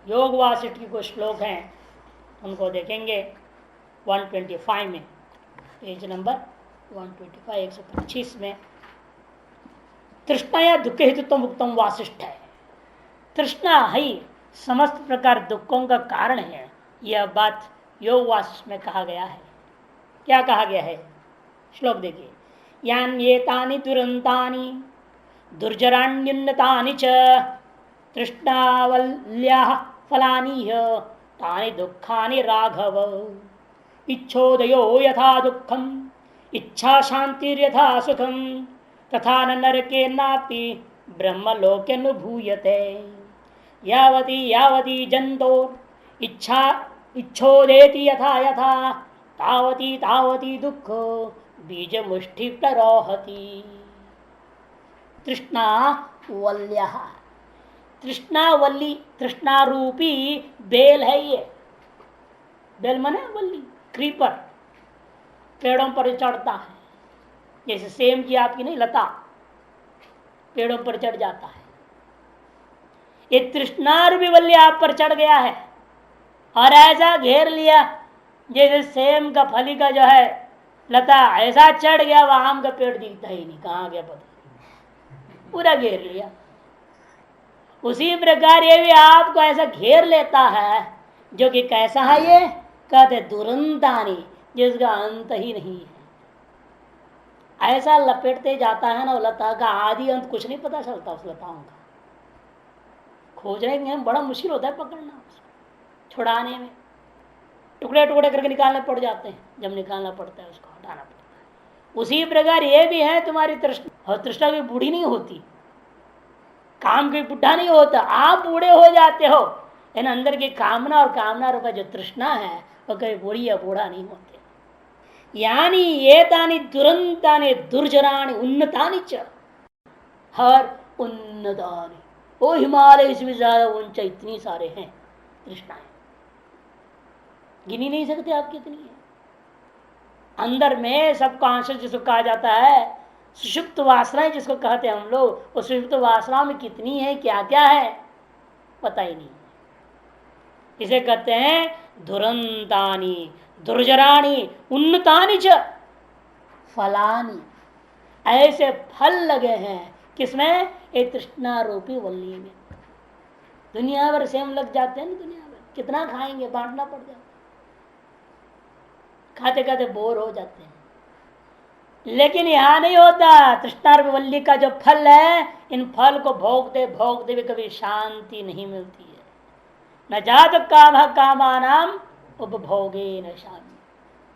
योग वासिष्ठ की कुछ श्लोक हैं, उनको देखेंगे 125 में, पेज नंबर 125 125 में। तृष्णा या दुख हेतुत्व उत्तम वासिष्ठ है। तृष्णा ही समस्त प्रकार दुखों का कारण है, यह बात योग वासिष्ठ में कहा गया है। क्या कहा गया है? श्लोक देखिए। यान्येतानि दुरंतानि दुर्जराण्युन्नतानि च तृष्णावल्याः फलानि तानि दुःखानि राघव। इच्छोदयो यथा दुःखम इच्छा शांतिर्यथा सुखम तथा न नरके नापि ब्रह्मलोके अनुभूयते। यावती यावती जंतो इच्छा इच्छोदेति यथा यथा तावती तावती दुःख बीज मुष्टि प्ररोहति। तृष्णा वल्यः, तृष्णावल्ली तृष्णा रूपी बेल है। ये बेल माने वल्ली, क्रीपर, पेड़ों पर चढ़ता है। जैसे सेम की आपकी नहीं लता पेड़ों पर चढ़ जाता है, ये तृष्णा रूपी वल्ली आप पर चढ़ गया है और ऐसा घेर लिया जैसे सेम का फली का जो है लता ऐसा चढ़ गया, वह आम का पेड़ दिखता ही नहीं, कहाँ गया पता, पूरा घेर लिया। उसी प्रकार ये भी आपको ऐसा घेर लेता है, जो कि कैसा है ये? कहते दुरंतानी, जिसका अंत ही नहीं है। ऐसा लपेटते जाता है ना, लता का आदि अंत कुछ नहीं पता चलता उस लताओं का। खोजने में बड़ा मुश्किल होता है पकड़ना, छुड़ाने में टुकड़े टुकड़े करके निकालने पड़ जाते हैं। जब निकालना पड़ता है उसको हटाना पड़ता है। उसी प्रकार ये भी है तुम्हारी तृष्णा। और तृष्णा भी बूढ़ी नहीं होती, काम कोई बुढ़ा नहीं होता, आप बूढ़े हो जाते हो, इन अंदर की कामना और कामना रूपा जो तृष्णा है वो कभी बूढ़ी या बूढ़ा नहीं होते। यानी ये तानी दुरंतानि दुर्जराणि उन्नतानि च, हर उन्नतानि, वो हिमालय से भी ज्यादा ऊंचा इतनी सारे हैं तृष्णाएं, गिनी नहीं सकते आप कितनी है। अंदर में सबकॉन्शियस जिसको कहा जाता है, सुषुप्त वासनाएं जिसको कहते हैं हम लोग, वो सुषुप्त वासना में कितनी है, क्या क्या है, पता ही नहीं। इसे कहते हैं दुरंतानी दुर्जराणी उन्नतानि च फलानी। ऐसे फल लगे हैं किसमें? एक तृष्णा रूपी वल्ली में। दुनिया भर सेम लग जाते हैं ना, दुनिया भर कितना खाएंगे, बांटना पड़ जाता, खाते खाते बोर हो जाते हैं। लेकिन यहां नहीं होता। तृष्णा रूपी वल्ली का जो फल है, इन फल को भोगते भोगते भी कभी शांति नहीं मिलती है। न जात काम कामानाम उपभोगे न शांति।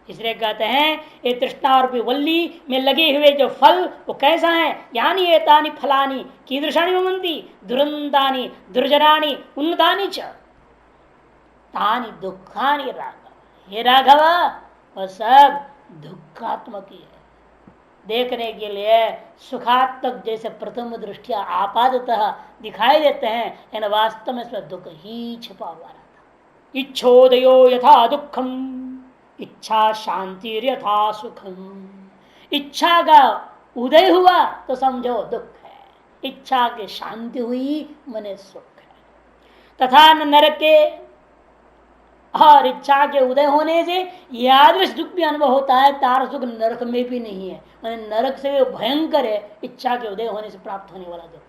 इसलिए कहते हैं ये तृष्णा रूपी वल्ली में लगे हुए जो फल वो कैसा है? यानी एतानि फलानि कीदृशानि भवन्ति दुरंतानि दुर्जराणि उन्नतानि च तानि दुखानि राघव। हे राघव, वह सब दुखात्मक ही है। देखने के लिए सुखात्मक जैसे प्रथम दृष्टिया आपाततः दिखाई देते हैं, इन वास्तव में इसमें दुख ही छिपा हुआ रहता। इच्छोदयो यथा दुखम इच्छा शांति यथा सुखम। इच्छा का उदय हुआ तो समझो दुख है, इच्छा की शांति हुई मने सुख है। तथा नरक के और इच्छा के उदय होने से यादृश दुख भी अनुभव होता है, तार सुख नरक में भी नहीं है। मैंने नरक से भी भयंकर है इच्छा के उदय होने से प्राप्त होने वाला दुख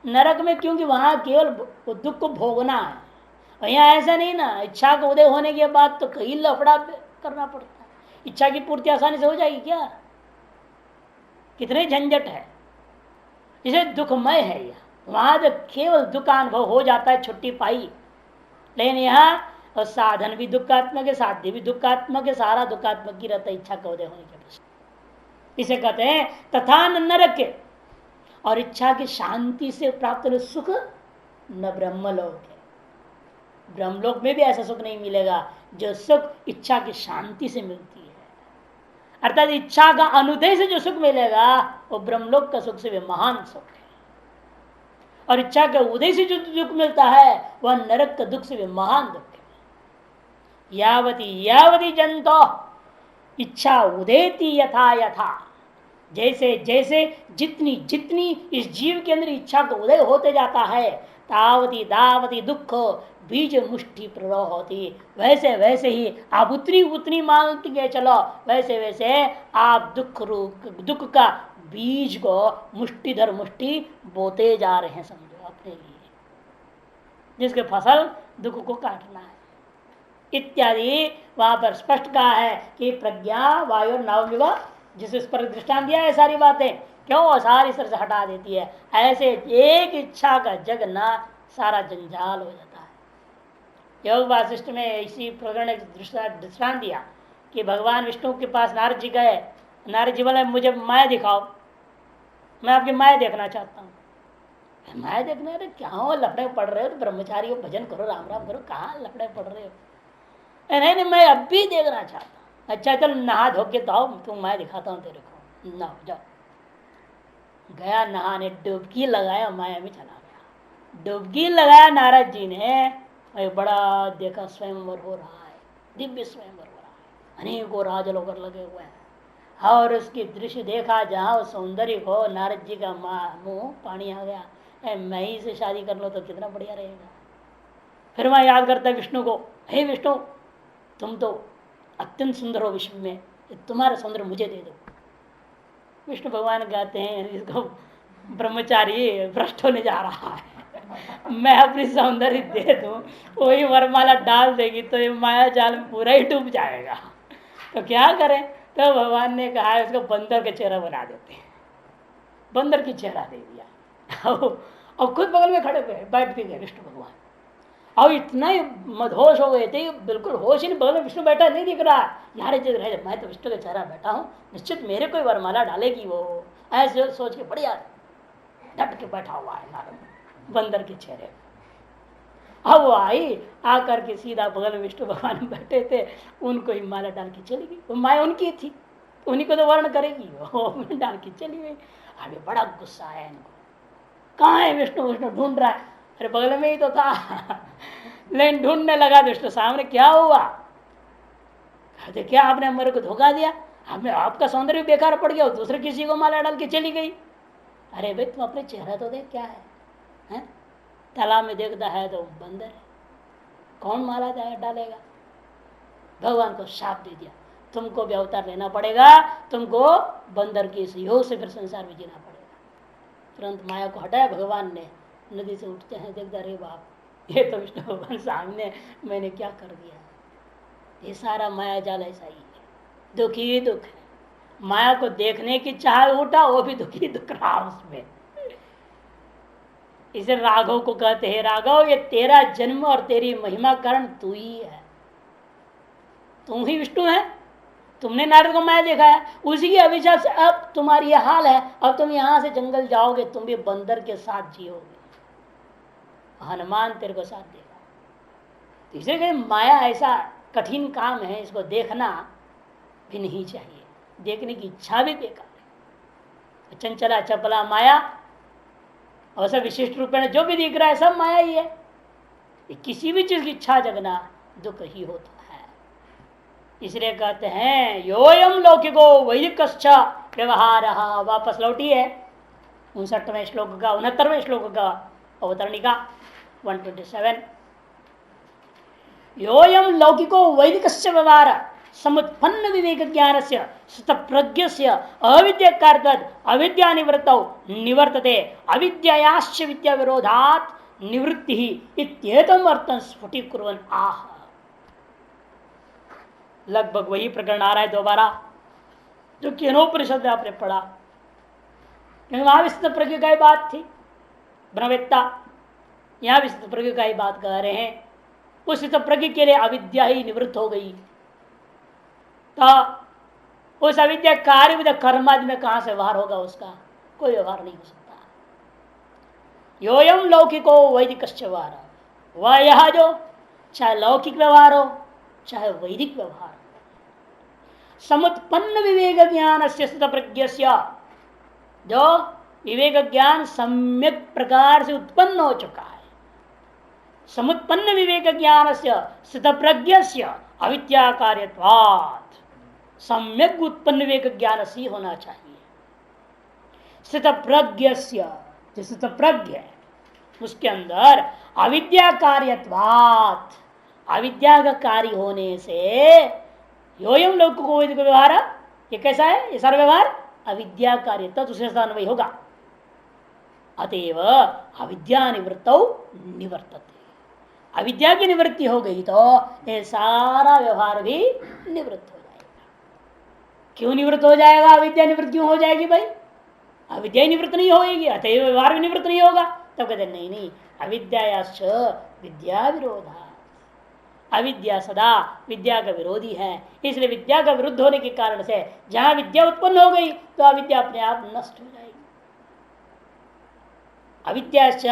है नरक में, क्योंकि वहां केवल दुख को भोगना है। और यहाँ ऐसा नहीं ना, इच्छा का उदय होने के बाद तो कई लफड़ा करना पड़ता है। इच्छा की पूर्ति आसानी से हो जाएगी क्या? कितने झंझट है, इसे दुखमय है यह। वहां तो केवल दुख अनुभव हो जाता है, छुट्टी पाई। लेकिन यहाँ और साधन भी दुखात्मक है, साध्य भी दुखात्मक है, सारा दुखात्मक ही रहता है इच्छा का उदय होने के पश्चात। इसे कहते हैं तथा नरक के और इच्छा की शांति से प्राप्त सुख न ब्रह्मलोक है। ब्रह्मलोक में भी ऐसा सुख नहीं मिलेगा जो सुख इच्छा की शांति से मिलती है। अर्थात इच्छा का अनुदय से जो सुख मिलेगा वो ब्रह्मलोक का सुख से भी महान सुख है, और इच्छा के उदय से जो दुख मिलता है वह नरक का दुख से भी महान दुख है। यावती यावती जंतो इच्छा उदेति यथा यथा, जैसे जैसे जितनी जितनी इस जीव के अंदर इच्छा का उदय होते जाता है, तावती दावती दुख बीज मुष्टि प्ररो होती। वैसे वैसे ही आप उतनी उतनी मानते के चलो, वैसे वैसे आप दुख का बीज को मुष्टि धर मुष्टि बोते जा रहे हैं, समझो अपने लिए, जिसके फसल दुख को काटना है इत्यादि। वहां पर स्पष्ट कहा है कि प्रज्ञा वायु नवमिव, जिस पर दृष्टांत दिया है सारी बातें क्यों सारी सर से हटा देती है। ऐसे एक इच्छा का जगना सारा जंजाल हो जाता है। योग वासिष्ठ में इसी प्रकरण दृष्टांत दिया कि भगवान विष्णु के पास नारद जी गए, नारद जी बोले मुझे माया दिखाओ, मैं आपकी माया देखना चाहता हूँ। माया देखना, अरे क्या हो लफड़े पड़ रहे हो, तो ब्रह्मचारी हो, भजन करो, राम राम करो, कहाँ लफड़े पड़ रहे हो। नहीं नहीं मैं अब भी देखना चाहता हूँ। अच्छा चल नहा धो के तो आओ, तुम मैं दिखाता हूँ तेरे को, ना जाओ। गया नहाने, डुबकी लगाया, माया में चला गया। डुबकी लगाया नारद जी ने, बड़ा देखा स्वयंवर हो रहा है, दिव्य स्वयंवर हो रहा है, अनेकों राजलोकर लगे हुए हैं, और उसकी दृश्य देखा जहाँ सौंदर्य हो, नारद जी का मुंह पानी आ गया। मैं ही से शादी कर लो तो कितना बढ़िया रहेगा। फिर मैं याद करता विष्णु को, हे विष्णु तुम तो अत्यंत सुंदर हो विश्व में, तुम्हारा सौंदर्य मुझे दे दो। विष्णु भगवान कहते हैं इसको ब्रह्मचारी भ्रष्ट होने जा रहा है, मैं अपनी सौंदर्य दे दूं, वही वरमाला डाल देगी तो ये माया जाल में पूरा ही डूब जाएगा। तो क्या करें, तो भगवान ने कहा है उसको बंदर के चेहरा बना देते हैं। बंदर की चेहरा दे दिया और खुद बगल में खड़े हुए बैठ भी गए विष्णु भगवान। और इतना ही मदहोश हो गए थे, बिल्कुल होश ही नहीं, बगल में विष्णु बैठा नहीं दिख रहा यार, मैं तो विष्णु के चेहरा बैठा हूँ, निश्चित मेरे कोई वरमाला डालेगी वो, ऐसे सोच के बढ़िया डट के बैठा हुआ है नारद बंदर के चेहरे। अब वो आई आकर के सीधा बगल में विष्णु भगवान बैठे थे, उनको ही माला डाल के चली गई। वो माया उनकी थी, उन्हीं को तो वर्ण करेगी, वो डाल के चली गई। अभी बड़ा गुस्सा है इनको, कहाँ है विष्णु, विष्णु ढूंढ रहा है, अरे बगल में ही तो था लेकिन ढूंढने लगा विष्णु सामने, क्या हुआ, कहते क्या आपने मेरे को धोखा दिया, हमें आपका सौंदर्य बेकार पड़ गया, दूसरे किसी को माला डाल के चली गई। अरे भाई तुम अपने चेहरा तो देख क्या है? तालाब में देखता है तो बंदर है, कौन माला डालेगा। भगवान को शाप दे दिया, तुमको भी अवतार लेना पड़ेगा, तुमको बंदर के सहयोग से फिर संसार में जीना पड़ेगा। तुरंत माया को हटाया भगवान ने, नदी से उठते हैं, देखता रे बाप ये तो विष्णु भगवान सामने, मैंने क्या कर दिया। ये सारा माया जाल ऐसा ही है, दुखी ही दुख है। माया को देखने की चाह उठा, वो भी दुखी दुख रहा उसमें। इसे राघव को कहते हैं, राघव ये तेरा जन्म और तेरी महिमा कारण तू ही है, तुम ही विष्णु है, तुमने नारद को माया देखा है, उसी के अभिशाप से अब तुम्हारी यह हाल है। अब तुम यहां से जंगल जाओगे, तुम भी बंदर के साथ जियोगे, हनुमान तेरे को साथ देगा। तो इसे कहीं माया ऐसा कठिन काम है, इसको देखना भी नहीं चाहिए, देखने की इच्छा भी बेकार है। चंचला चपला माया, और सब विशिष्ट रूप में जो भी दिख रहा है सब माया ही है। किसी भी चीज की इच्छा जगना दुख ही होता है। इसलिए कहते हैं योयम लौकिको वैदिक व्यवहार। वापस लौटी है 59वें श्लोक का 69वें श्लोक का अवतरणिका 127। योयम लौकिको वैदिक व्यवहार समुत्पन्न विवेक ज्ञान से प्रज्ञ से अविद्या अविद्या निवृत्त निवर्तते अविद्यायाश्च विद्या विरोधात निवृत्ति ही इत्येतम अर्थं स्फुटीकुर्वन् आह। लगभग वही प्रकरण आ रहा है दोबारा जो केनोपनिषद में आपने पढ़ा, क्योंकि वहां भी स्थित प्रज्ञ का ही बात थी, ब्रह्मवेत्ता। यहां भी स्थित प्रज्ञ का ही बात कर रहे हैं। उस स्थित प्रज्ञ के लिए अविद्या ही निवृत्त हो गई, तो उस अविद्या कार्य विद कर्मादि में कहां से व्यवहार होगा, उसका कोई व्यवहार नहीं हो सकता। योयम लौकिको वैदिक व्यवहार, वह यह जो चाहे लौकिक व्यवहार हो चाहे वैदिक व्यवहार, समुत्पन्न विवेक ज्ञान से स्थित प्रज्ञ, जो विवेक ज्ञान सम्यक प्रकार से उत्पन्न हो चुका है, समुत्पन्न विवेक ज्ञान से स्थित प्रज्ञ अविद्या कार्यत्वात्, सम्यक उत्पन्न विवेक ज्ञान से होना चाहिए। स्थित प्रज्ञ, स्थित प्रज्ञ उसके अंदर अविद्या कार्यत्वात्, अविद्या का कार्य होने से योयम लौकिको वैदिक व्यवहार, ये कैसा है, ये सारा व्यवहार अविद्या कार्य तो दूसरे स्थान वही होगा। अतएव अविद्या निवृत्त निवर्तते, अविद्या की निवृत्ति हो गई तो ये सारा व्यवहार भी निवृत्त हो जाएगा। क्यों निवृत्त हो जाएगा, अविद्या निवृत्त क्यों हो जाएगी भाई, अविद्या निवृत्त नहीं होगी अतएव व्यवहार भी निवृत्त नहीं होगा। तब तो कहते नहीं, अविद्यायाश्च विद्या विरोधा, अविद्या सदा विद्या का विरोधी है, इसलिए विद्या का विरुद्ध होने के कारण से जहां विद्या उत्पन्न हो गई तो अविद्या अपने आप नष्ट हो जाएगी। अविद्याश्च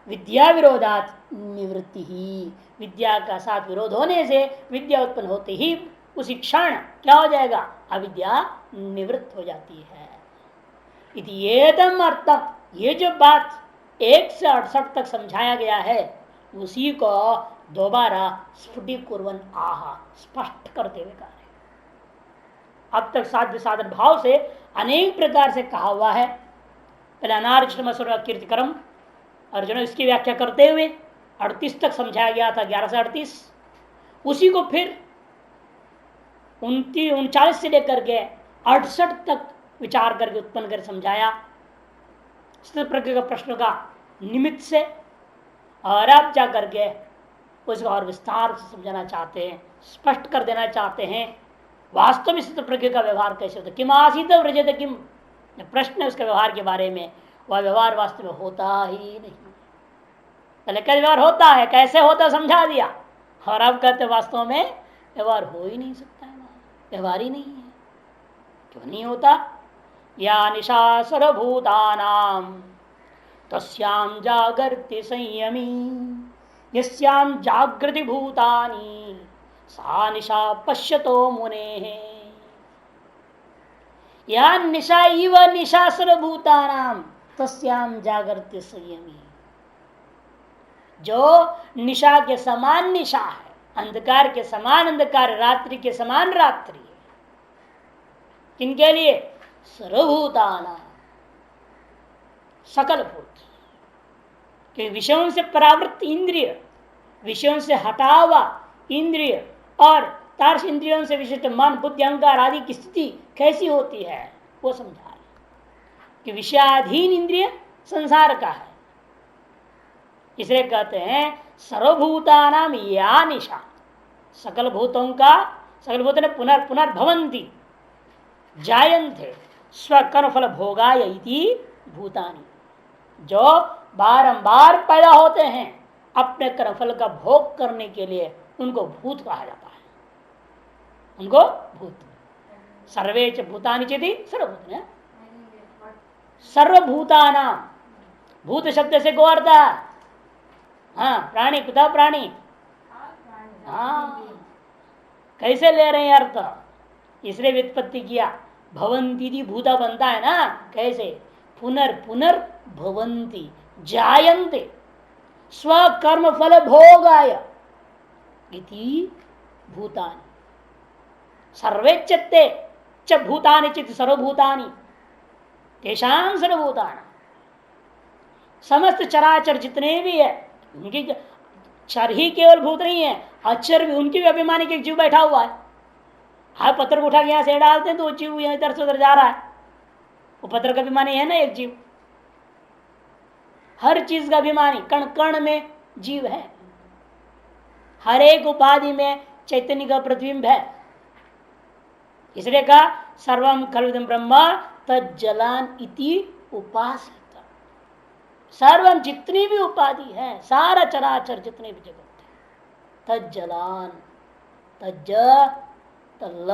विद्या विरोधात निवृत्ति ही, विद्या का साथ विरोध होने से विद्या उत्पन्न होते ही उसी क्षण क्या हो जाएगा, अविद्या निवृत्त हो जाती है। इतिएतम अर्थम, ये जो बात 1 से 68 तक समझाया गया है उसी को दोबारा स्फुटीकुर्वन् आह, स्पष्ट करते हुए कहा है। अब तक साध्य साधन भाव से अनेक प्रकार से कहा हुआ है। पहले अनार्चन कीर्तिकरम अर्जुन इसकी व्याख्या करते हुए 38 तक समझाया गया था, 11 से 38। उसी को फिर 39 से लेकर के 68 तक विचार करके उत्पन्न कर समझाया स्थित प्रज्ञ का प्रश्न का निमित्त से, और अब जा करके उसको और विस्तार से समझाना चाहते हैं, स्पष्ट कर देना चाहते हैं वास्तव में स्थित प्रज्ञ का व्यवहार कैसे होता है। किम आसीत व्रजत किम, प्रश्न है उसके व्यवहार के बारे में, वह व्यवहार वास्तव में होता ही नहीं। पहले क्या व्यवहार होता है, कैसे होता समझा दिया, और अब कहते वास्तव में व्यवहार हो ही नहीं सकता है, व्यवहार ही नहीं है। क्यों नहीं होता, या निशा सर्वभूतानां तस्यां जागर्ति संयमी यस्यां जागृति भूतानि सा निशा पश्यतो मुनेः। या निशा इव निशा सर्वभूतानां तस्यां जागर्ति संयमी, जो निशा के समान निशा है, अंधकार के समान अंधकार, रात्रि के समान रात्रि है। किनके लिए, सर्वभूतानां, सकल भूत। कि विषयों से परावृत्त इंद्रिय, विषयों से हटा हुआ इंद्रिय और तार्श इंद्रियों से विशिष्ट मन बुद्धि अहंकार आदि की स्थिति कैसी होती है वो समझा रहे कि विषयाधीन इंद्रिय संसार का है। इसलिए कहते हैं सर्वभूतानां या निशा, सकल भूतों का, सकल भूत ने पुनर्भवंती जायन्ते स्वकर्मफल भोगाय इति भूतानि, जो बारंबार पैदा होते हैं अपने कर्मफल का भोग करने के लिए, उनको भूत कहा जाता है। उनको भूत, सर्वे च भूतानि चेति सर्वभूत ने, सर्वभूतानां, भूत शब्द से को अर्थ, हाँ प्राणी, कुता प्राणी, हाँ कैसे ले रहे हैं अर्थ, इसलिए व्युत्पत्ति किया। भवंती भूता बनता है ना, कैसे, पुनर्भवंती जायन्ते स्वकर्म फल भोगाय इति भूतानि, सर्वे चित्ते च भूतानि चित्त सर्वभूतानि तेषां सर्वभूतानि, समस्त चराचर जितने भी है उनकी, चर ही केवल भूत नहीं है, अक्षर भी, उनकी भी अभिमानी के जीव बैठा हुआ है। हर पत्थर को उठा के यहाँ से डालते हैं तो वो जीव यहाँ इधर से उधर जा रहा है, वो पत्थर का अभिमानी है ना एक जीव, हर चीज का अभिमानी, कण कण में जीव है, हर एक उपाधि में चैतन्य का प्रतिबिंब है। इसलिए कहा सर्वम खलुदम ब्रह्म तज्जलान इति उपासित, सर्वम जितनी भी उपाधि है, सारा चराचर जितने भी जगत है, तज्जलान, तज्ज तल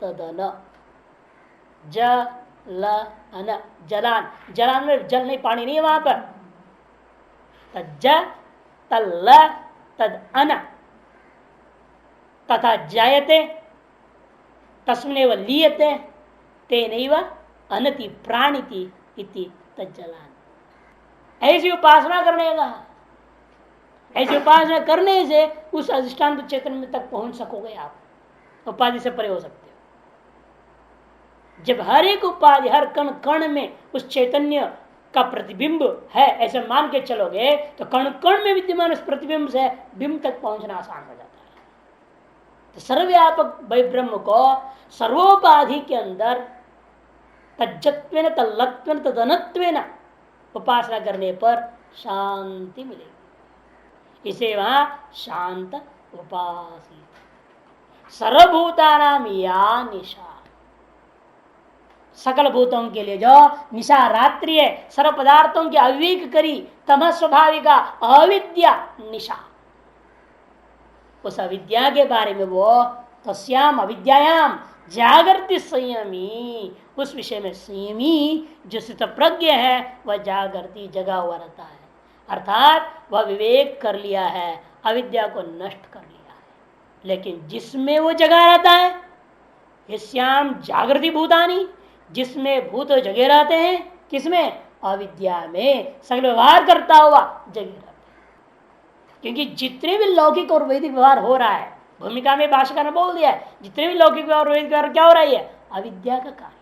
तदल ज ल अन, जलान, जलान में जल नहीं, पानी नहीं है वहां पर, तज्ज तल तद अन तथा जायते तस्मिनेव लीयते तेनैव अनति प्राणिति इति तज्जलान। ऐसी उपासना करने का, ऐसी उपासना करने से उस अधिष्ठान चेतन में तक पहुंच सकोगे आप, उपाधि से परे हो सकते हो। जब हर एक उपाधि, हर कण कण में उस चैतन्य का प्रतिबिंब है ऐसे मान के चलोगे तो कण कण में विद्यमान उस प्रतिबिंब से बिंब तक पहुंचना आसान हो जाता है। तो सर्वव्यापक ब्रह्म को सर्वोपाधि के अंदर तज्जत्वेन तल्लत्वेन तदनत्वेन उपासना करने पर शांति मिलेगी। इसे वहां शांत उपासी सर्वभूतानाम या निशा, सकल भूतों के लिए जो निशा रात्रि है, सर्व पदार्थों की अविवेक करी तमः स्वाभाविका अविद्या निशा, उस अविद्या के बारे में वो तस्याम अविद्यायाम जागृति संयमी, उस विषय में संयमी जो स्थित प्रज्ञ है वह जागृति जगा हुआ रहता है, अर्थात वह विवेक कर लिया है, अविद्या को नष्ट कर लिया है। लेकिन जिसमें वो जगा रहता है, यस्याम जागृति भूतानी, जिसमें भूत जगे रहते हैं, किसमें? अविद्या में सगल व्यवहार करता हुआ जगे रहते हैं। क्योंकि जितने भी लौकिक और वैदिक व्यवहार हो रहा है, भूमिका में भाषा ने बोल दिया है, जितने भी लौकिक व्यवहार वैदिक व्यवहार क्या हो रही है? अविद्या का कार्य।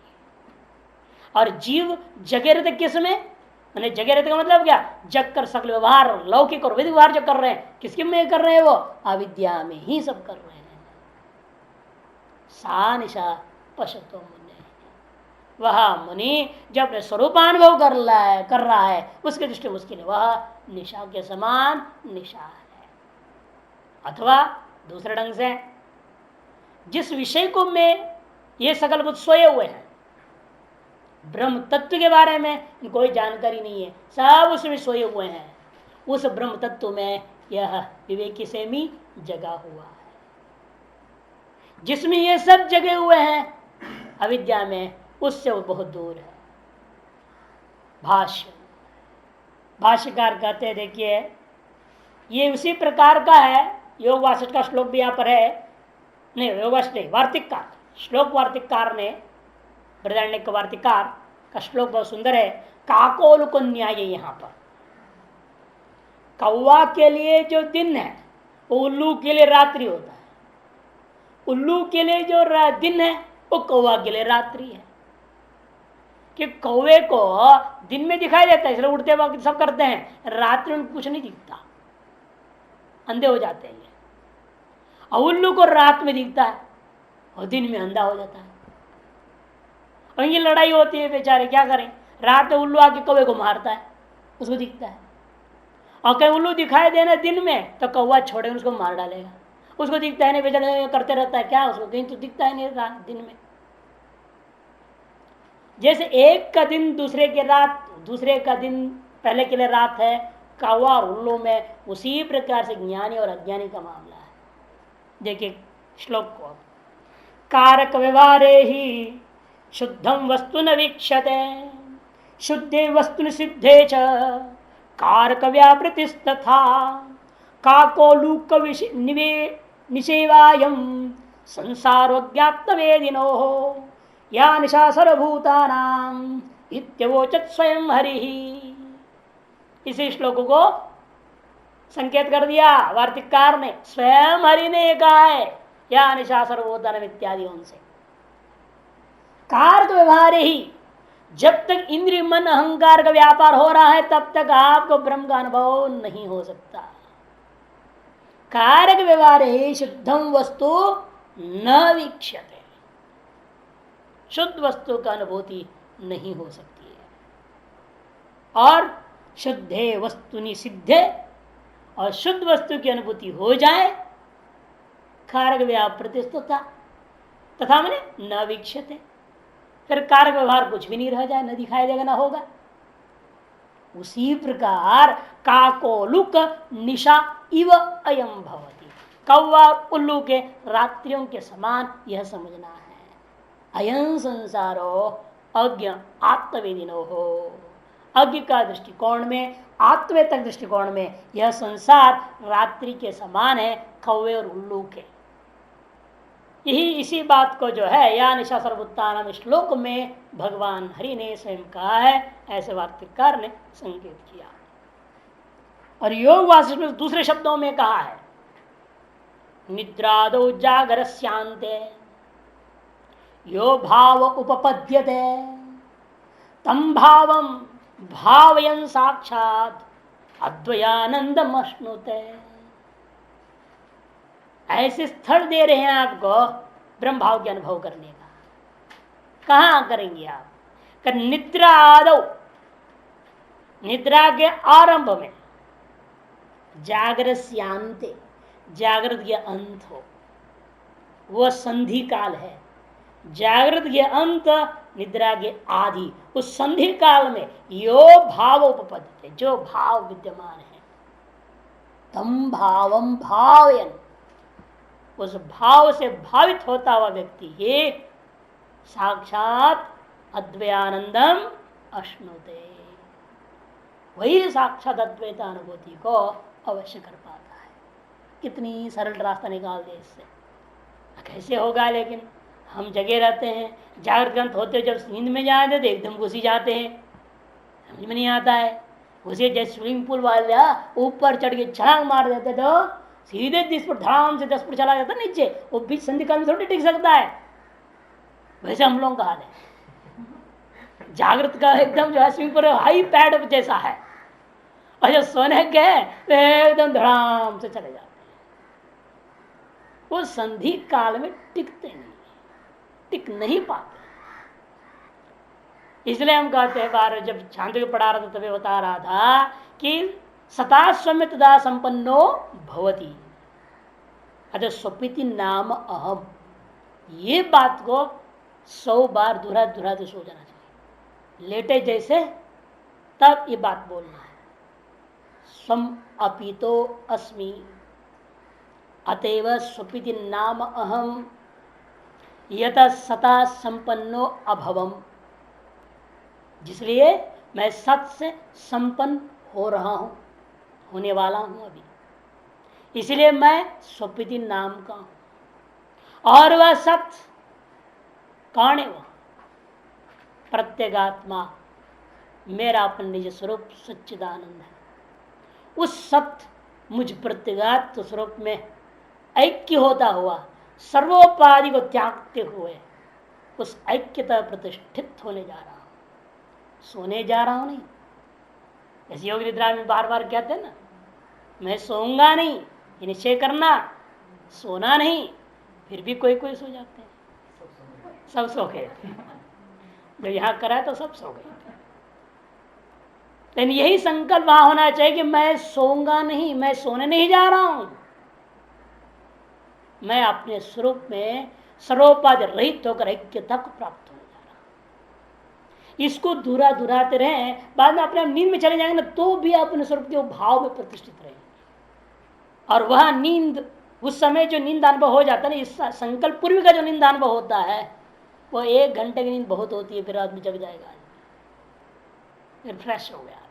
और जीव जगे रहते किसमें? मैंने जगे रहते का मतलब क्या? जग कर सकल व्यवहार लौकिक और वैदिक व्यवहार जो कर रहे हैं, किसके में कर रहे हैं? वो अविद्या में ही सब कर रहे हैं। सा निशा पशतो मुनि, वह मुनि जो अपने स्वरूपानुभव कर रहा है उसके दृष्टि उसके लिए वह निशा के समान निशा है। अथवा दूसरे ढंग से जिस विषय को में ये सकल बुद्ध सोए हुए हैं, ब्रह्म तत्व के बारे में कोई जानकारी नहीं है, सब उसमें सोए हुए हैं, उस ब्रह्म तत्व में यह विवेकी से भी जगा हुआ है। जिसमें ये सब जगे हुए हैं अविद्या में, उससे वो बहुत दूर है। भाष्यकार कहते हैं, देखिए ये उसी प्रकार का है, योग वासिष्ठ का श्लोक भी यहाँ पर है, नहीं योग वासिष्ठ नहीं, वार्तिककार श्लोक, वार्तिककार ने बृहदारण्यक वार्तिककार का श्लोक बहुत सुंदर है। काकोल को न्याय यहाँ पर कौवा के लिए जो दिन है वो उल्लू के लिए रात्रि होता है, उल्लू के लिए जो दिन है वो कौवा के लिए रात्रि है। कि कौवे को दिन में दिखाई देता है इसलिए उड़ते वक्त सब करते हैं, रात्रि में कुछ नहीं दिखता, अंधे हो जाते हैं। और उल्लू को रात में दिखता है और दिन में अंधा हो जाता है। और ये लड़ाई होती है, बेचारे क्या करें, रात में उल्लू आके कौवे को मारता है, उसको दिखता है। और कहीं उल्लू दिखाई देना दिन में तो कौवा छोड़े उसको मार डालेगा, उसको दिखता है नहीं, बेचारे करते रहता है क्या, उसको कहीं तो दिखता है नहीं दिन में। जैसे एक का दिन दूसरे के रात, दूसरे का दिन पहले के लिए रात है कौवा और उल्लू में, उसी प्रकार से ज्ञानी और अज्ञानी का मामला है। देखिए श्लोक को, कारक व्यवहारे ही शुद्धम वस्तु न वीक्षते, शुद्धे वस्तु सिद्धे च कारक व्यापृतिस्तथा काको लूक निषेवायम संसारो ज्ञातवेदिनो या निशा सर्वभूतानाम इत्यवोचत स्वयं हरि। इसी श्लोक को संकेत कर दिया वार्तिककार ने, स्वयं हरि ने कहा है या निशा सर्वभूतानाम इत्यादि उनसे। कारक व्यवहार ही, जब तक इंद्रिय मन अहंकार का व्यापार हो रहा है तब तक आपको ब्रह्म का अनुभव नहीं हो सकता। कारक व्यवहार ही शुद्धम वस्तु न वीक्षते, शुद्ध वस्तु का अनुभूति नहीं हो सकती है। और शुद्धे वस्तु निषिद्धे, और शुद्ध वस्तु की अनुभूति हो जाए, कारक व्यापृतिस्तथा, तथा मैंने न वीक्षते, फिर कारक व्यवहार कुछ भी नहीं रह जाए, न दिखाई देगा, न होगा। उसी प्रकार काकोलुक निशा इव अयम भवति, कौवा और उल्लू के रात्रियों के समान यह समझना है। अयं संसारो अज्ञ आत्मवेदिनो हो, अज्ञ का दृष्टिकोण में, आत्मवेतक दृष्टिकोण में यह संसार रात्रि के समान है कौवे और उल्लू के। यही इसी बात को जो है या निशा सर्वभूतानाम श्लोक में भगवान हरि ने स्वयं कहा है, ऐसे वार्तिककार ने संकेत किया। और योग वासिष्ठ में दूसरे शब्दों में कहा है, निद्रादो जागरस्यांते यो भाव उपपद्यते तम भावम भावयन साक्षात अद्वयानंदम अश्नुते। ऐसे स्थल दे रहे हैं आपको ब्रह्म भाव के अनुभव करने का। कहां करेंगे आप? कर निद्रा आदौ, निद्रा के आरंभ में, जागरस्यांते, जागृत के अंत हो, वह संधि काल है। जागृत के अंत, निद्रा के आदि, उस संधि काल में यो भाव उपपद्यते, जो भाव विद्यमान है, तम भावम भावयन, उस भाव से भावित होता हुआ व्यक्ति ही साक्षात अद्वैतानंदम अश्नुते, वही साक्षात अद्वैत अनुभूति को अवश्य कर पाता है। कितनी सरल रास्ता निकाल दे इससे। कैसे होगा? लेकिन हम जगे रहते हैं, जागृत ग्रंथ होते, जब नींद में जाते तो एकदम घुसी जाते हैं, समझ में नहीं आता है। उसे जैसे स्विमिंग पूल वाला ऊपर चढ़ के छलांग मार देते तो सीधे 10 फुट धड़ाम से 10 फुट चला जाता नीचे, वो बीच संधि काल में थोड़ी टिक सकता है। वैसे हम लोगों का हाल है। जागृत का एकदम जो है स्विमिंग पूल हाई पैड जैसा है, और जब सोने गए तो एकदम धड़ाम से चले जाते हैं। वो संधि काल में टिकते नहीं, टिक नहीं पाते। इसलिए हम कहते हैं, बार जब छांदोग्य पढ़ा रहा था तभी बता रहा था कि सता स्वम्य तदा संपन्नो भवति अतः स्वपिति नाम अहम। ये बात को 100 बार दोहरा दोहरा तो सो जाना चाहिए। लेटे जैसे तब ये बात बोलना है, स्वम अपितो अस्मि अतएव स्वपिति नाम अहम यत सता संपन्नो अभवम। जिसलिए मैं सत से संपन्न हो रहा हूं, होने वाला हूं अभी, इसलिए मैं स्वपिति नाम का हूं। और वह सत कौन है? वह प्रत्यगात्मा, मेरा अपन निज स्वरूप सच्चिदानंद है। उस सत मुझ प्रत्यगात्म स्वरूप में ऐक्य होता हुआ, सर्वोपाधि को त्यागते हुए उस ऐक्यता प्रतिष्ठित होने जा रहा हूं। सोने जा रहा हूं नहीं। जैसे योग निद्रा में बार बार कहते हैं ना, मैं सोऊंगा नहीं, ये निश्चय करना, सोना नहीं। फिर भी कोई कोई सो जाते हैं, सब सो गए। जब यहां करा तो सब सो गए। लेकिन यही संकल्प वहां होना चाहिए कि मैं सोऊंगा नहीं, मैं सोने नहीं जा रहा हूं, मैं अपने स्वरूप में सर्वोपाधि रहित होकर ऐक्यता को प्राप्त होने जा रहा हूं। इसको दूरा दुराते रहे, बाद में अपने नींद में चले जाएंगे ना, तो भी अपने स्वरूप के भाव में प्रतिष्ठित रहेंगे। और वह नींद, उस समय जो नींद अनुभव हो जाता है ना, इस संकल्प पूर्व का जो नींद अनुभव होता है, वो 1 घंटे की नींद बहुत होती है। फिर आदमी जग जाएगा, फिर फ्रेश हो गया।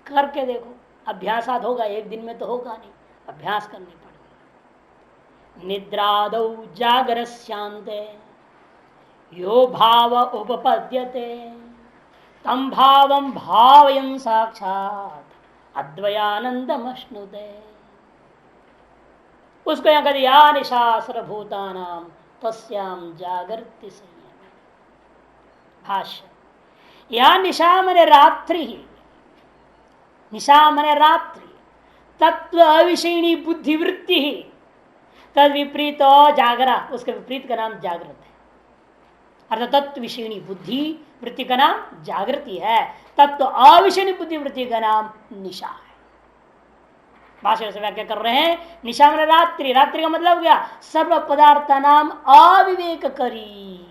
करके देखो, अभ्यासात होगा, एक दिन में तो होगा नहीं, अभ्यास करनी पड़ेगी। निद्रादौ जागरस्यांते यो भाव उपपद्यते तम भावम भावयन् साक्षात अद्वयानंदम अश्नुते। उसको यहां कहते या निशा सर्वभूतानां तस्याम जागृति संयम। भाष्य, या निशा मने रात्रि ही, निशा मने रात्रि, तत्व अविषयणी बुद्धिवृत्ति ही, तद विपरीत जागरा, उसके विपरीत का नाम जागृत है। अर्थात तत्व विषयणी बुद्धि वृत्ति का नाम जागृति है, तत्व अविषयणी बुद्धि वृत्ति का नाम निशा है। भाषा से व्याख्या कर रहे हैं, निशा में रात्रि, रात्रि का मतलब क्या? सर्व पदार्थ नाम अविवेक करी,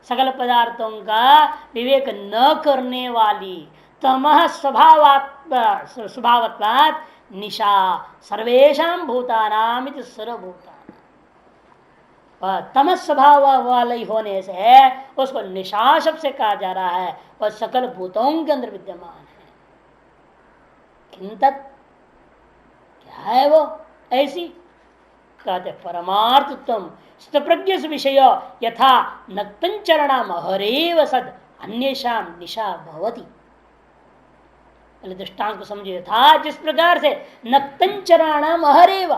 सकल पदार्थों का विवेक न करने वाली तमः स्वभावत्वात् निशा सर्वेषां भूतानाम इति सर्वभूतानां। तमः स्वभाव वाले होने से उसको निशा शब्द से कहा जा रहा है, वह सकल भूतों के अंदर विद्यमान है। किंतत् क्या है वो ऐसी? कहते परमार्थत्वम स्थितप्रज्ञ विषय यथा नक्तंचरणाम हरेव सद अन्येषां निशा भवति। पहले दृष्टांत को समझिए, था जिस प्रकार से नक्तंचरणाम हरेव,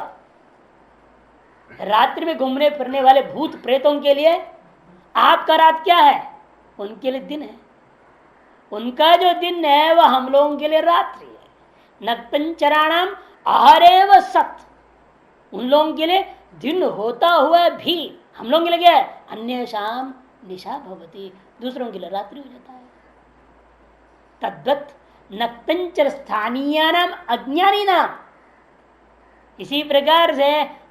रात्रि में घूमने फिरने वाले भूत प्रेतों के लिए आपका रात क्या है? उनके लिए दिन है। उनका जो दिन है वह हम लोगों के लिए रात्रि है। नक्तंचराणाम आहारेव सत, उन लोगों के लिए दिन होता हुआ भी हम लोगों के लिए क्या है, अन्य शाम निशा भवती, दूसरों के लिए रात्रि हो जाता है। तद्वत नक्तंचर स्थानीय नाम अज्ञानी नाम, इसी प्रकार से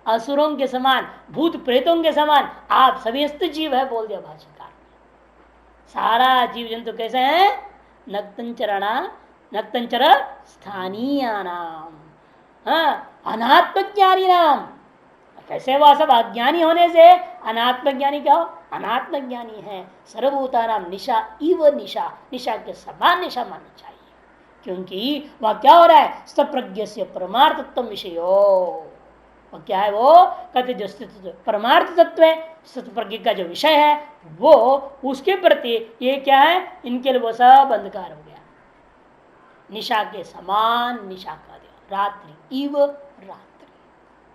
असुरों के समान, भूत प्रेतों के समान आप सभी जीव है बोल दिया भाष्यकार। सारा जीव जंतु कैसे हैं, नक्तंचर स्थानीय नाम, अनात्मज्ञानी नाम। कैसे वह सब अज्ञानी होने से अनात्मज्ञानी क्या हो, अनात्मज्ञानी है। सर्वभूता नाम निशा इव निशा, निशा के समान निशा मानना चाहिए, क्योंकि वह क्या हो रहा है, सप्रज्ञ से परमार्थत्व विषयो, वो क्या है, वो कहते जो परमार्थ तत्व है, सतप्रज्ञ का जो विषय है वो, उसके प्रति ये क्या है, इनके लिए वो सब अंधकार हो गया। निशा के समान निशा का दिया, रात्रि इव रात्रि।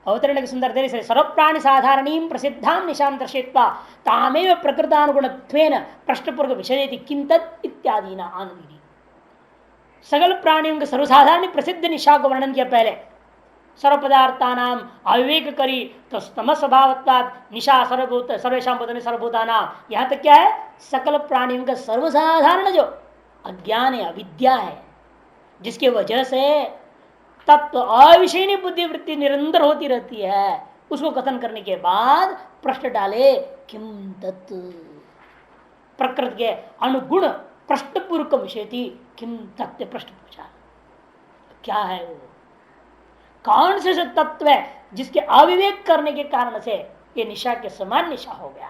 अवतरण के सुंदर देरी से सर्व प्राणी साधारणीं प्रसिद्धां निशां दर्शयित्वा तामेव प्रकृतानुगुणत्वेन प्रश्नपूर्वक विषयेति किं तत् इत्यादि न आनंदी। सकल प्राणियों के सर्वसाधारण प्रसिद्ध निशा को वर्णन किया पहले। सर्व पदार्थानाम अविवेक करी तो स्तम स्वभावत्वात् निशा सर्वभूत सर्वेषां भूतानि सर्वभूतानां, यहाँ तक क्या है, सकल प्राणियों का सर्वसाधारण जो अज्ञान है, अविद्या है, जिसकी वजह से तत्व अविषयनी बुद्धि वृत्ति निरंतर होती रहती है, उसको कथन करने के बाद प्रश्न डाले किम तत्, प्रकृति के अनुगुण प्रश्नपूर्वक विषय थी, किम तत्व प्रश्न पूछा, क्या है वो, कौन से तत्व है जिसके अविवेक करने के कारण से ये निशा के समान निशा हो गया।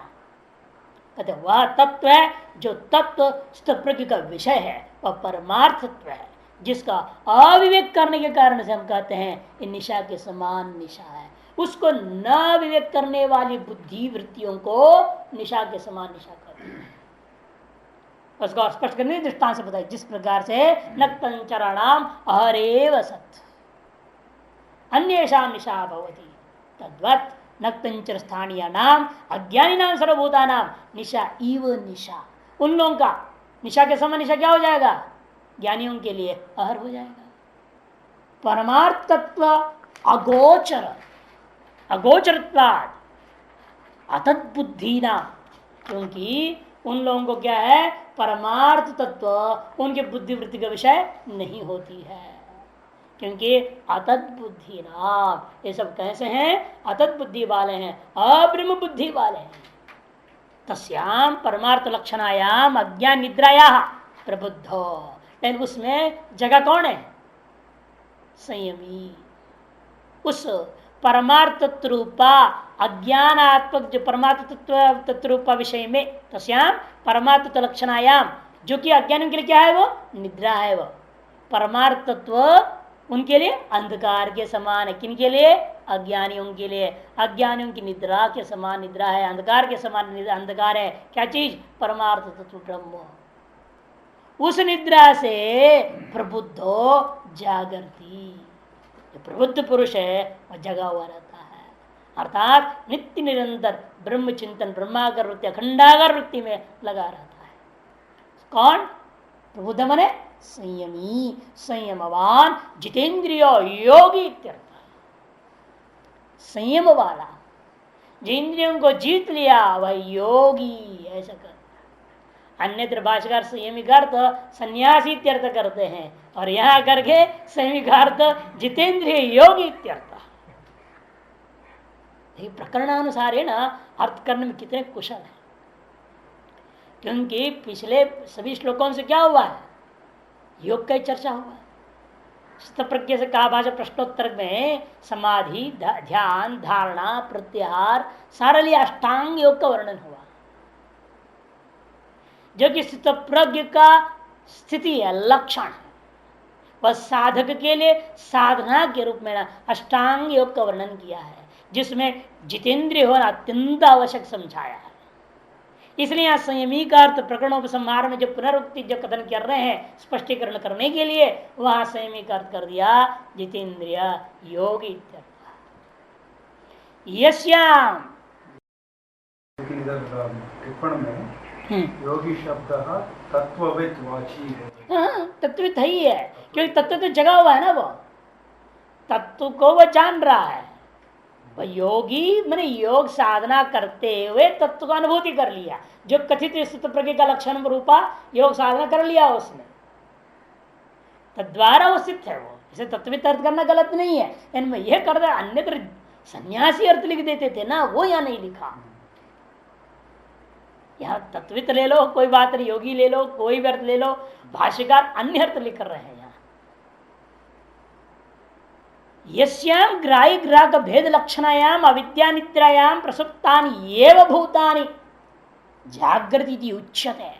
कहते वह तत्व है जो तत्व प्रकृति का विषय है, वह परमार्थत्व है, जिसका अविवेक करने के कारण से हम कहते हैं ये निशा के समान निशा है। उसको न विवेक करने वाली बुद्धि वृत्तियों को निशा के समान निशा कहते हैं। उसको स्पष्ट करने दृष्टांत से बताइए, जिस प्रकार से नक्तंचराणाम अहरेव सत् अन्येषां निशा भवति, तद्वत् नक्तंचर स्थानीय नाम अज्ञानी नाम सर्वभूता नाम निशा इव निशा, उन लोगों का निशा के समान निशा क्या हो जाएगा, ज्ञानियों के लिए अहर हो जाएगा। परमार्थ तत्व अगोचर, अगोचरत्वाद अतत् बुद्धि नाम, क्योंकि उन लोगों को क्या है, परमार्थ तत्व उनके बुद्धि वृत्ति का विषय नहीं होती है, क्योंकि अतत् बुद्धि नाम, ये सब कैसे हैं, अतत् बुद्धि वाले हैं, अब्रह्म बुद्धि वाले हैं। तस्याम परमार्थ लक्षणायाम अज्ञान निद्राया प्रबुद्धो, लेकिन उसमें जगह कौन है, संयमी। उस परमार्थ तत्रूपा अज्ञानात्मक जो परमार्थ तत्रूपा विषय में, तस्याम परमार्थ लक्षणायाम, जो कि अज्ञान के लिए क्या है, वो निद्रा है। वो परमार्थ तत्व उनके लिए अंधकार के समान है, किनके लिए, अज्ञानियों के लिए। अज्ञानियों की निद्रा के समान निद्रा है, अंधकार के समान अंधकार है। क्या चीज, परमार्थ तत्व ब्रह्म। उस निद्रा से प्रबुद्धो जागृति, जो प्रबुद्ध पुरुष है वह जगा हुआ रहता है, अर्थात नित्य निरंतर ब्रह्म चिंतन, ब्रह्मागर वृत्ति, अखंडागर वृत्ति में लगा रहता है। कौन प्रबुद्ध मने, संयमी, संयमवान, जितेंद्रिय योगी इत्यर्थ। संयम वाला, जो इंद्रियों को जीत लिया वह योगी, ऐसा कर। अन्यत्र भाषाकार संयमी का अर्थ सन्यासी इत्यर्थ करते हैं, और यहां करके संयमी का अर्थ जितेंद्रिय योगी इत्यर्थ। प्रकरणानुसार है ना, अर्थ करने में कितने कुशल है, क्योंकि पिछले सभी श्लोकों से क्या हुआ है, योग का चर्चा हुआ। प्रज्ञ से कहा भाषा प्रश्नोत्तर में समाधि, ध्यान, धारणा, प्रत्याहार, सारा लिए अष्टांग योग का वर्णन हुआ, जो कि स्थित प्रज्ञ का स्थिति है, लक्षण है। वह साधक के लिए साधना के रूप में अष्टांग योग का वर्णन किया है, जिसमें जितेंद्रिय होना अत्यंत आवश्यक समझाया है। इसलिए यहाँ संयमी का अर्थ प्रकरणोपसंहार में जो पुनरुक्ति जो कथन कर रहे हैं, स्पष्टीकरण करने के लिए वहां संयमी का अर्थ कर दिया जितेंद्रिय योगी। टिप्पण में योगी शब्द तत्वविदवाची है। हाँ, तत्वित ही है, क्योंकि तत्व तो जगा हुआ है ना, वो तत्व को वो जान रहा है। वह योगी मैंने योग साधना करते हुए तत्व का अनुभूति कर लिया, जो कथित स्थित प्रज्ञा का लक्षण रूपा योग साधना कर लिया उसने, तद्वारा वो सिद्ध है। वो इसे तत्वित अर्थ करना गलत नहीं है, इनमें यह कर दे अन्यत्र सन्यासी अर्थ लिख देते थे ना, वो यहाँ नहीं लिखा। यहाँ तत्वित ले लो, कोई बात नहीं, योगी ले लो, कोई भी अर्थ ले लो, भाष्यकार अन्य अर्थ लिख रहे हैं। यहाँ यस्याम ग्राही ग्राहक भेद लक्षणायाम अविद्या निद्रायाम प्रसुप्तानि एव भूतानि जागृति उच्यते,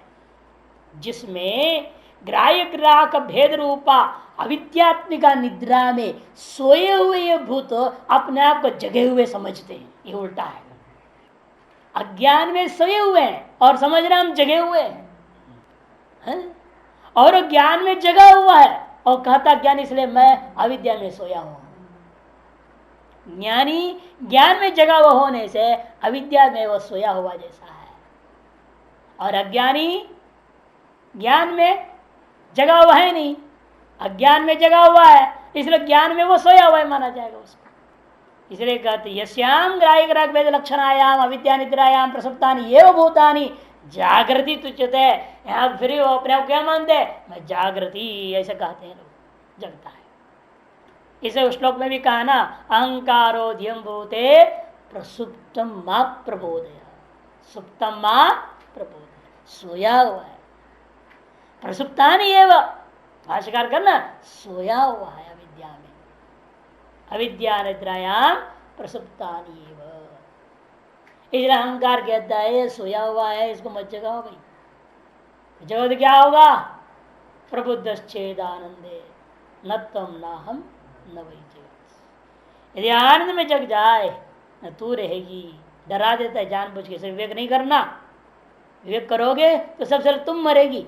जिसमें ग्राह्य ग्राहक भेद रूपा अविद्यात्मिका निद्रा में सोए हुए भूत अपने आप को जगे हुए समझते हैं। ये उल्टा है, अज्ञान में सोए हुए हैं और समझ रहे हम जगे हुए हैं, और ज्ञान में जगा हुआ है और कहता ज्ञान इसलिए मैं अविद्या में सोया हूं। ज्ञानी ज्ञान में जगा हुआ होने से अविद्या में वह सोया हुआ जैसा है, और अज्ञानी ज्ञान में जगा हुआ है नहीं, अज्ञान में जगा हुआ है, इसलिए ज्ञान में वो सोया हुआ है माना जाएगा उसको। इसलिए कहते यस्याम ग्राह्य ग्राहक भेद लक्षणायाम अविद्या निद्रायाम प्रसुप्तानि एव भूतानि जागृति तुच्यते। यहाँ फिर वो अपने आप क्या मानते हैं, मैं जागृति ऐसे कहते हैं लोग, जगता है। इसे श्लोक में भी कहा ना, अहंकारो धियम भूते प्रसुप्तम मा प्रबोधय, सुप्तम मा प्रबोधय, सोया हुआ है। प्रसुप्तानि एव भाष्यकार करना, सोया हुआ है अविद्या में, अविद्या निद्रायाम प्रसुप्तानि एव। इसलिए अहंकार कहता है सोया हुआ है, इसको मत जगाओ भाई, जगत क्या होगा, प्रबुद्धश्चेद आनंदे न तम न हम न वही जगत। यदि आनंद में जग जाए न तू रहेगी। डरा देता है जानबूझ के, से विवेक नहीं करना, विवेक करोगे तो सबसे पहले तुम मरेगी,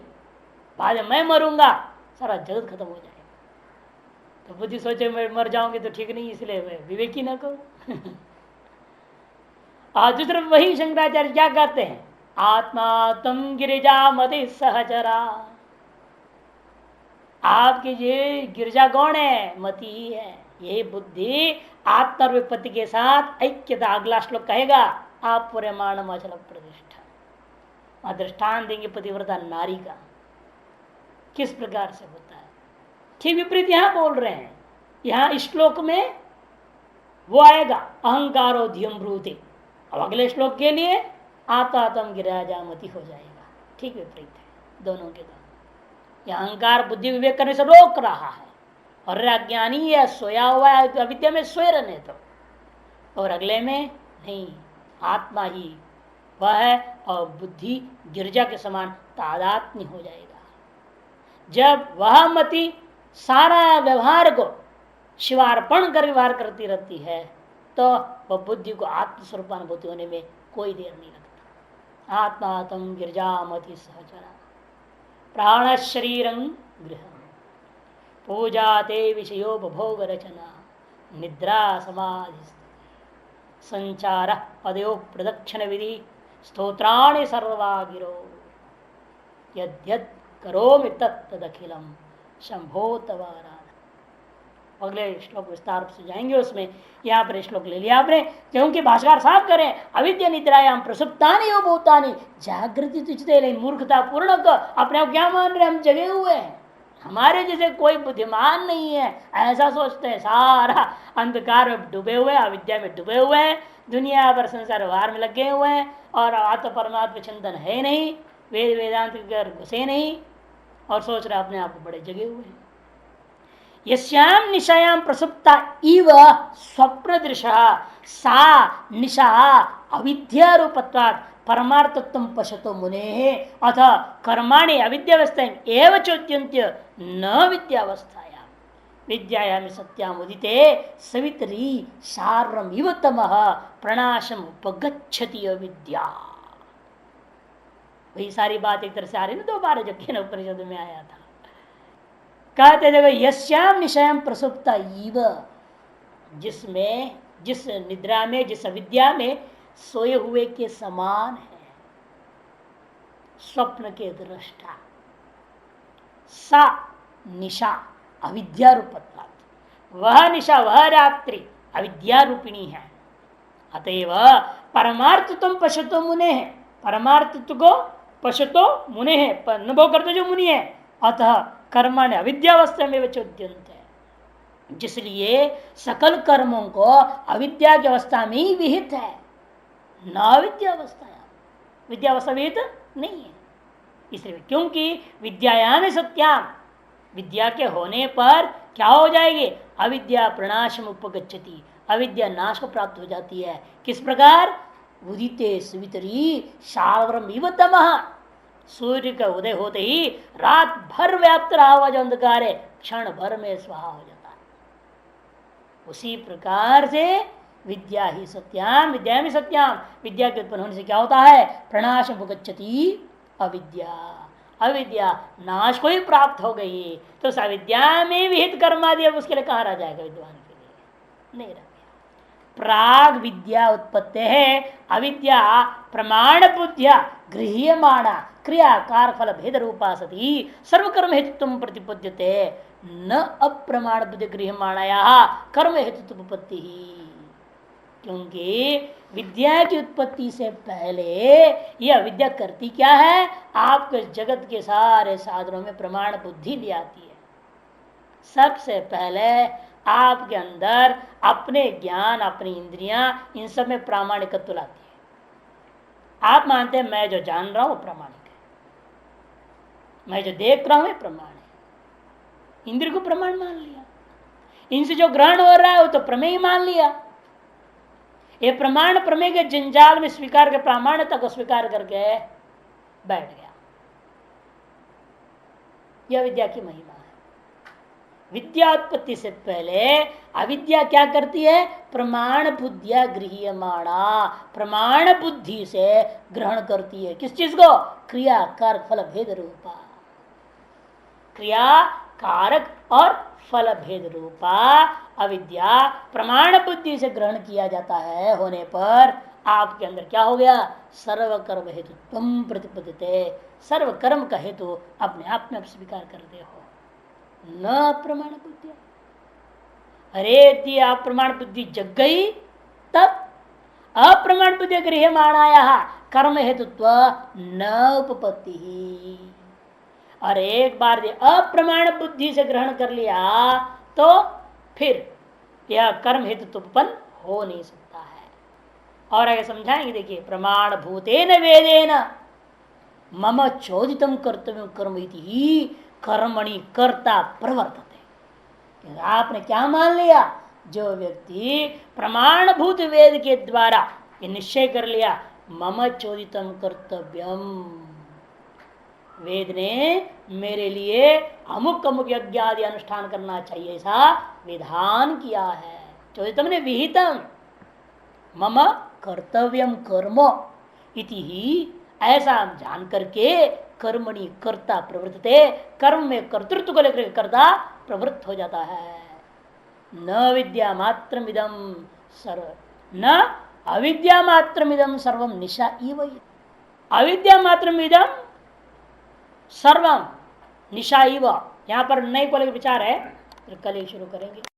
बाद में मैं मरूंगा, सारा जगत खत्म हो जाएगा। तो बुद्धि सोचे मैं मर जाऊंगी तो ठीक नहीं, इसलिए मैं विवेक ही ना करूं। और दूसरे वही शंकराचार्य क्या कहते हैं, आत्मा तुम गिरिजा मति सहचरा, आपकी ये गिरजा कौन है, मति ही है। यही बुद्धि आत्मा विपत्ति के साथ ऐक्यता, अगला श्लोक कहेगा आप पूरे मानव अचल प्रतिष्ठा। दृष्टान देंगे पतिव्रता नारी का किस प्रकार से होता है। ठीक विपरीत यहां बोल रहे हैं, यहां इस श्लोक में वो आएगा अहंकारो धियम ब्रूते, अब अगले श्लोक के लिए आत्म गिराजामति हो जाएगा। ठीक विपरीत है दोनों के दोनों। यह अहंकार बुद्धि विवेक करने से रोक रहा है, और अज्ञानी है सोया हुआ है तो अविद्या में सोए रहने तो, और अगले में नहीं, आत्मा ही वह है और बुद्धि गिरजा के समान तादात्म्य हो जाएगा। जब वह मति सारा व्यवहार को शिवार्पण कर व्यवहार करती रहती है तो वह बुद्धि को आत्मस्वरूपानुभूति होने में कोई देर नहीं लगता। आत्मा तम गिरजा मति सहचरा प्राण शरीरं गृह पूजा ते विषयोपभोग रचना निद्रा समाधि संचार पदयो प्रदक्षिण विधि स्तोत्राणि सर्वा गिरो यद्यद करोमि तत्तदखिलम शंभो तवारा। अगले श्लोक विस्तार से जाएंगे उसमें, यहाँ पर श्लोक ले लिया आपने, क्योंकि भाष्यकार साफ करें अविद्या निद्रायाम प्रसुप्तानि एव भूतानि जागृति तुझते, नहीं मूर्खता पूर्ण अपने आप क्या मान रहे, हम जगे हुए हैं, हमारे जैसे कोई बुद्धिमान नहीं है, ऐसा सोचते हैं। सारा अंधकार में डूबे हुए, अविद्या में डूबे हुए हैं, दुनिया भर संसार व्यवहार में लगे हुए हैं, और आत्म परमात्मा चिंतन है नहीं, वेद वेदांत घुसे नहीं, और सोच रहे अपने आप को बड़े जगे हुए हैं। यस्याम निशायाम प्रसुप्ता इव स्वप्न दृशा सा निशा अविद्या रूपत्वात् परमार्थत्वं पश्यतो मुने अथ कर्माणि अविद्यावस्था एव चोद्यन्त्य न विद्यावस्थायां विद्यायां सत्याम उदिते सवित्री सारम इव तमः प्रणाशम उपगच्छति अविद्या। वही सारी बात एक तरह से आ रही ना, दो बार जब केन उपनिषद में आया था। कहते देखो यस्याम निशयम प्रसुप्ता इव, जिसमें जिस निद्रा में जिस अविद्या में सोए हुए के समान है, स्वप्न के दृष्टा सा निशा अविद्या रूपत्वात्, वह निशा वह रात्रि अविद्या रूपिणी है। अतएव परमार्थत्व पश्यतो मुने है, परमार्थत्व को पश्यतो मुने है, अनुभव करते जो मुनि है। अतः कर्माण्य अविद्यावस्था में चोद्यंत है, जिसलिए सकल कर्मों को अविद्या की अवस्था में ही विहित है, न विद्यावस्था, विद्यावस्था विहित नहीं है। इसलिए क्योंकि विद्यायाम सत्याम, विद्या के होने पर क्या हो जाएगी, अविद्या प्रणाशम उपगच्छति, अविद्या नाश को प्राप्त हो जाती है। किस प्रकार, उदिते सुवितरी शावरम तमः, सूर्य का उदय होते ही रात भर व्याप्त रहा हुआ जो अंधकार है क्षण भर में स्वाहा हो जाता है। उसी प्रकार से विद्या ही सत्याम, विद्या में सत्याम, विद्या के उत्पन्न होने से क्या होता है, प्रणाश उपगच्छति अविद्या, अविद्या नाश को ही प्राप्त हो गई। तो उस अविद्या में विहित कर्मादि अब उसके लिए कहा रह जाएगा, विद्वान के लिए नहीं रह गया। प्राग विद्या उत्पत्ति है, अविद्या प्रमाण बुद्धिया गृह्यमाणा क्रियाकार फल भेद रूपा सती सर्वकर्म हेतुत्व प्रतिपद्यते, न अप्रमाण बुद्धि गृह्यमाणाया कर्म हेतुत्व उपपत्ति ही। क्योंकि विद्या की उत्पत्ति से पहले यह विद्या करती क्या है, आपके जगत के सारे साधनों में प्रमाण बुद्धि ले आती है। सबसे पहले आपके अंदर अपने ज्ञान, अपनी इंद्रियां, इन सब में प्रामाणिकत्व लाती है। आप मानते हैं मैं जो जान रहा हूं वो प्रामाणिक है, मैं जो देख रहा हूं ये प्रमाण है, इंद्रिय को प्रमाण मान लिया, इनसे जो ग्रहण हो रहा है वो तो प्रमेय मान लिया। ये प्रमाण प्रमेय के जंजाल में स्वीकार के प्रामाण्यता को स्वीकार करके बैठ गया। यह विद्या की महिमा है। विद्या उत्पत्ति से पहले अविद्या क्या करती है, प्रमाण बुद्धिया गृह्यमाणा, प्रमाण बुद्धि से ग्रहण करती है। किस चीज को, क्रिया कारक फल भेद रूपा, क्रिया कारक और फल भेद रूपा अविद्या प्रमाण बुद्धि से ग्रहण किया जाता है। होने पर आपके अंदर क्या हो गया, सर्व कर्म हेतु तुम प्रतिपद्यते, सर्व कर्म का हेतु अपने आप में आप स्वीकार करते हो, न प्रमाण बुद्धि। अरे यदि अप्रमाण बुद्धि जग गई तब अप्रमाण बुद्धि गृह्यमाणाया कर्म हेतुत्व न उपपत्ति ही। और एक बार अप्रमाण बुद्धि से ग्रहण कर लिया तो फिर यह कर्म हेतु उत्पन्न हो नहीं सकता है। और आगे समझाएंगे, देखिए, प्रमाण भूतेन वेदेन मम चोदितम कर्तव्य कर्म इति कर्मणि कर्ता प्रवर्तते। आपने क्या मान लिया, जो व्यक्ति प्रमाणभूत वेद के द्वारा ये निश्चय कर लिया मम चोदितम कर्तव्यम, वेद ने मेरे लिए अमुक अमुक यज्ञ आदि अनुष्ठान करना चाहिए ऐसा विधान किया है। चोदितम ने विहितम मम कर्तव्यम कर्म इति ही, ऐसा जान करके कर्मणि कर्ता प्रवृत्ते, कर्म में कर्तृत्व को लेकर कर्ता प्रवृत्त हो जाता है। न विद्या मात्रमिदम सर्व, न अविद्या मात्रमिदम सर्वम निशा इव, अविद्या मात्रमिदम सर्वम निशा इव। यहाँ पर नए को लेकर विचार है, फिर कल ही शुरू करेंगे।